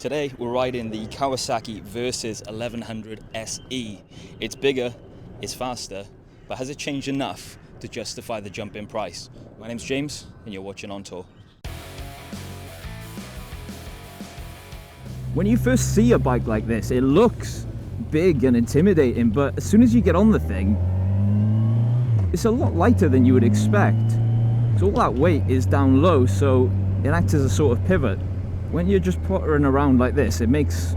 Today we're riding the Kawasaki Versys 1100 SE. It's bigger, it's faster, but has it changed enough to justify the jump in price? My name's James and you're watching On Tour. When you first see a bike like this, it looks big and intimidating, but as soon as you get on the thing, it's a lot lighter than you would expect. So all that weight is down low, so it acts as a sort of pivot. When you're just pottering around like this, it makes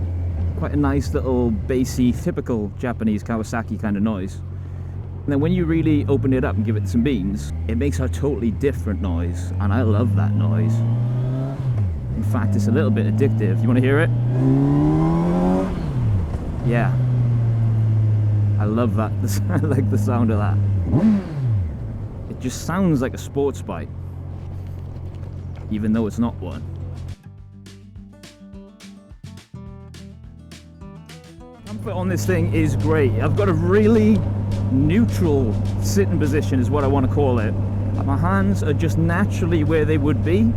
quite a nice little bassy, typical Japanese Kawasaki kind of noise. And then when you really open it up and give it some beans, it makes a totally different noise, and I love that noise. In fact, it's a little bit addictive. You want to hear it? Yeah. I love that. I like the sound of that. It just sounds like a sports bike, even though it's not one. Comfort on this thing is great. I've got a really neutral sitting position is what I want to call it. My hands are just naturally where they would be.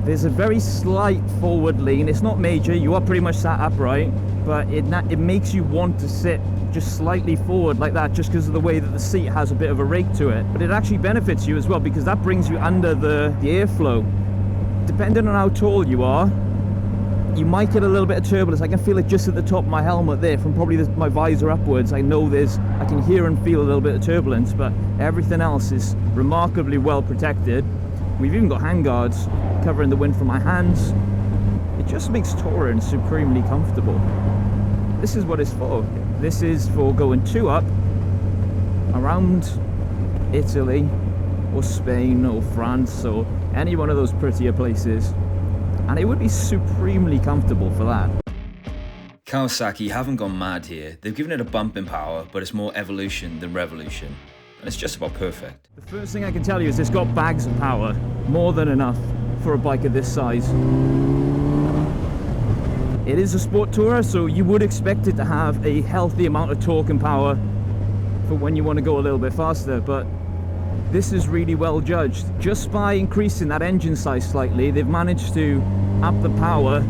There's a very slight forward lean. It's not major, you are pretty much sat upright, but it makes you want to sit just slightly forward like that just because of the way that the seat has a bit of a rake to it. But it actually benefits you as well because that brings you under the airflow. Depending on how tall you are, you might get a little bit of turbulence. I can feel it just at the top of my helmet there, from probably my visor upwards. I know I can hear and feel a little bit of turbulence, but everything else is remarkably well protected. We've even got handguards covering the wind from my hands. It just makes touring supremely comfortable. This is what it's for. This is for going 2 up around Italy or Spain or France or any one of those prettier places. And it would be supremely comfortable for that. Kawasaki haven't gone mad here. They've given it a bump in power, but it's more evolution than revolution. And it's just about perfect. The first thing I can tell you is it's got bags of power, more than enough for a bike of this size. It is a sport tourer, so you would expect it to have a healthy amount of torque and power for when you want to go a little bit faster, but this is really well judged. Just by increasing that engine size slightly, they've managed to up the power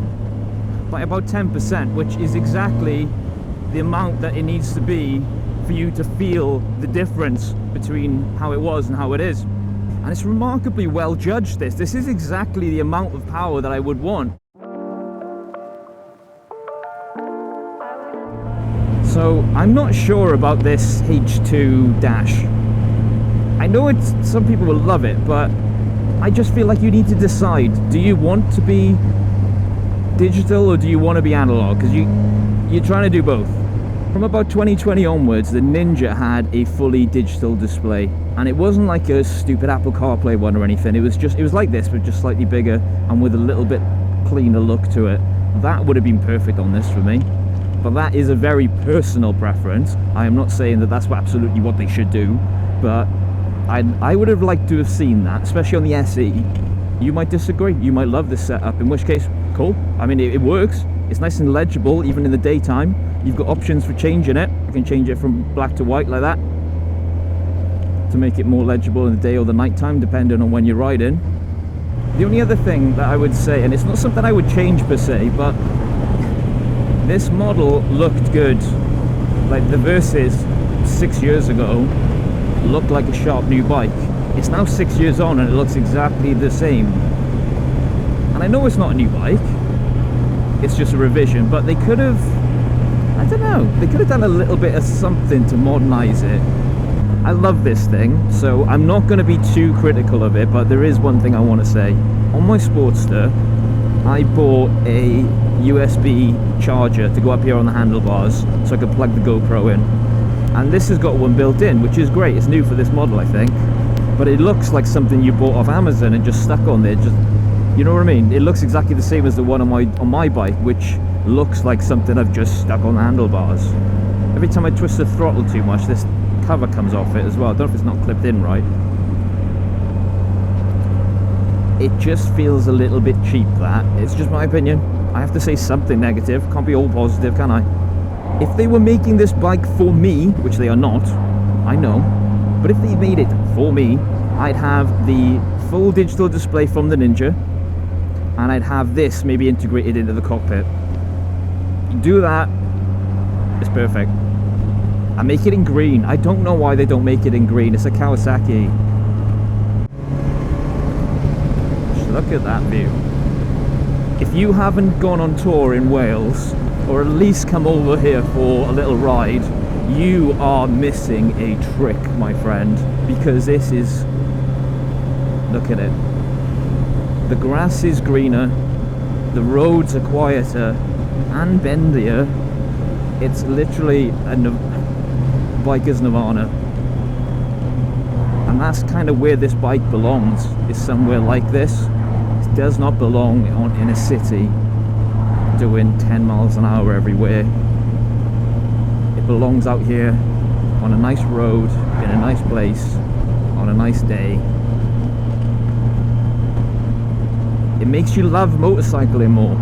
by about 10%, which is exactly the amount that it needs to be for you to feel the difference between how it was and how it is. And it's remarkably well judged, this. This is exactly the amount of power that I would want. So I'm not sure about this H2 dash. I know some people will love it, but I just feel like you need to decide. Do you want to be digital or do you want to be analog? Because you're trying to do both. From about 2020 onwards, the Ninja had a fully digital display, and it wasn't like a stupid Apple CarPlay one or anything. It was like this, but just slightly bigger and with a little bit cleaner look to it. That would have been perfect on this for me, but that is a very personal preference. I am not saying that that's absolutely what they should do, but I would have liked to have seen that, especially on the SE. You might disagree, you might love this setup, in which case, cool. I mean, it works. It's nice and legible, even in the daytime. You've got options for changing it. You can change it from black to white like that to make it more legible in the day or the nighttime, depending on when you're riding. The only other thing that I would say, and it's not something I would change per se, but this model looked good. Like the Versys 6 years ago looked like a sharp new bike. It's now 6 years on and it looks exactly the same. And I know it's not a new bike, it's just a revision, but they could have, I don't know, they could have done a little bit of something to modernize it. I love this thing, so I'm not going to be too critical of it, but there is one thing I want to say. On my Sportster, I bought a USB charger to go up here on the handlebars so I could plug the GoPro in. And this has got one built in, which is great. It's new for this model, I think. But it looks like something you bought off Amazon and just stuck on there. You know what I mean? It looks exactly the same as the one on my bike, which looks like something I've just stuck on the handlebars. Every time I twist the throttle too much, this cover comes off it as well. I don't know if it's not clipped in right. It just feels a little bit cheap, that. It's just my opinion. I have to say something negative. Can't be all positive, can I? If they were making this bike for me, which they are not, I know, but if they made it for me, I'd have the full digital display from the Ninja, and I'd have this maybe integrated into the cockpit. Do that. It's perfect. And make it in green. I don't know why they don't make it in green. It's a Kawasaki. Just look at that view. If you haven't gone on tour in Wales, or at least come over here for a little ride, you are missing a trick, my friend. Because this is... Look at it. The grass is greener. The roads are quieter and bendier. It's literally a biker's nirvana, and that's kind of where this bike belongs, is somewhere like this. It does not belong in a city doing 10 miles an hour everywhere. It belongs out here on a nice road, in a nice place, on a nice day. It makes you love motorcycling more.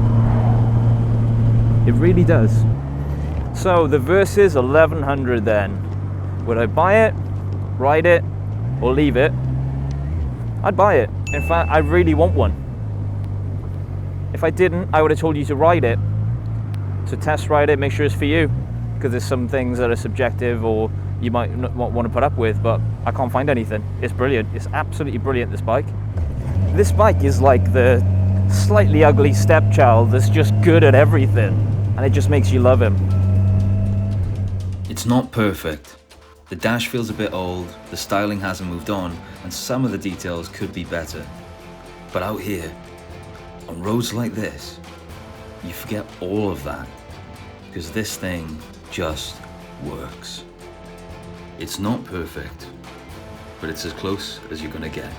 It really does. So the Versys 1100 then. Would I buy it, ride it, or leave it? I'd buy it. In fact, I really want one. If I didn't, I would have told you to ride it. To test ride it, make sure it's for you. Because there's some things that are subjective or you might not want to put up with, but I can't find anything. It's brilliant. It's absolutely brilliant, this bike. This bike is like the slightly ugly stepchild that's just good at everything. And it just makes you love him. It's not perfect. The dash feels a bit old, the styling hasn't moved on, and some of the details could be better. But out here, on roads like this, you forget all of that, because this thing just works. It's not perfect, but it's as close as you're gonna get.